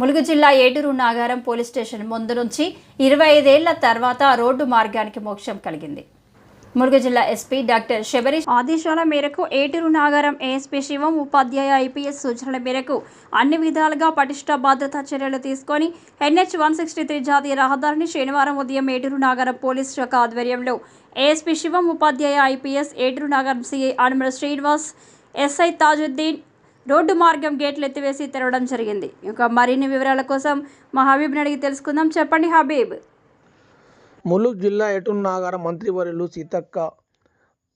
ములుగు జిల్లా ఏటూరు Nagaram police station ముందు నుంచి 25 ఏళ్ల తర్వాత రోడ్డు మార్గానికి మోక్షం కలిగింది. ములుగు జిల్లా ఎస్పీ డాక్టర్ శబరీష్ ఆదేశాల మేరకు ఏటూరు నాగారం ఏఎస్పీ శివం ఉపాధ్యాయ ఐపీఎస్ సూచనల మేరకు అన్ని విధాలుగా పటిష్ట భద్రతా చర్యలు తీసుకొని NH-163 జాతీయ రహదారిని శనివారం ఉదయం ఏటూరు నాగారం పోలీస్ శాఖ ఆధ్వర్యంలో ASP Shivam Upadhyaya IPS, Eturu Nagaram CI Anumala Srinivas, SI Tajuddin road మార్గం గేట్లు ఎత్తివేసి తెరవడం జరిగింది. ఇంకా మరిన్ని వివరాల కోసం మా హబీబ్ని అడిగి తెలుసుకుందాం. చెప్పండి హబీబ్. ములుగు జిల్లా ఏటూరు నాగారం మంత్రివర్యులు సీతక్క,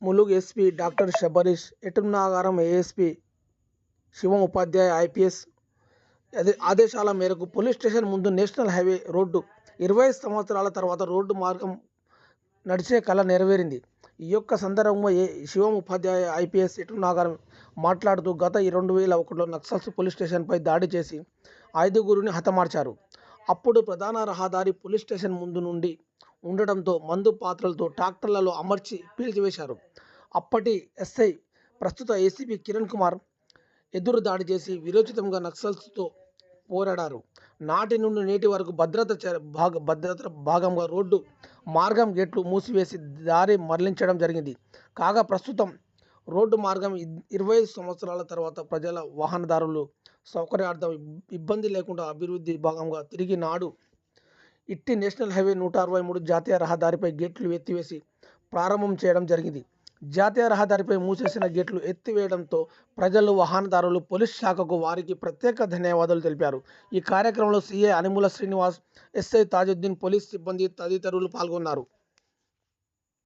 ములుగు ఎస్పీ డాక్టర్ శబరీష్, ఏటూరు నాగారం ఏఎస్పీ శివం ఉపాధ్యాయ ఐపీఎస్ ఆదేశాల మేరకు పోలీస్ స్టేషన్ ముందు నేషనల్ హైవే రోడ్డు 25 సంవత్సరాల తర్వాత రోడ్డు మార్గం నడిచే కళ నెరవేరింది. ఈ యొక్క సందర్భంగా శివం ఉపాధ్యాయ ఐపీఎస్ ఏటూరు నాగారం మాట్లాడుతూ గత 2001లో నక్సల్స్ పోలీస్ స్టేషన్పై దాడి చేసి 5గురిని హతమార్చారు. అప్పుడు ప్రధాన రహదారి పోలీస్ స్టేషన్ ముందు నుండి ఉండడంతో మందు పాత్రలతో ట్రాక్టర్లలో అమర్చి పీల్చివేశారు. అప్పటి ఎస్ఐ ప్రస్తుత ఏసీపీ కిరణ్ కుమార్ ఎదురు దాడి చేసి వీరోచితంగా నక్సల్స్తో పోరాడారు. నాటి నుండి నేటి వరకు భద్రత భాగంగా రోడ్డు మార్గం గేట్లు మూసివేసి దారి మరలించడం జరిగింది. కాగా ప్రస్తుతం రోడ్డు మార్గం 25 సంవత్సరాల తర్వాత ప్రజల వాహనదారులు సౌకర్యార్థం ఇబ్బంది లేకుండా అభివృద్ధి భాగంగా తిరిగి నాడు ఇట్టి నేషనల్ హైవే 163 జాతీయ రహదారిపై గేట్లు ఎత్తివేసి ప్రారంభం చేయడం జరిగింది. జాతీయ రహదారిపై మూసేసిన గేట్లు ఎత్తివేయడంతో ప్రజలు, వాహనదారులు, పోలీస్ శాఖకు వారికి ప్రత్యేక ధన్యవాదాలు తెలిపారు. ఈ కార్యక్రమంలో CI Anumula Srinivas, SI Tajuddin, police సిబ్బంది తదితరులు పాల్గొన్నారు.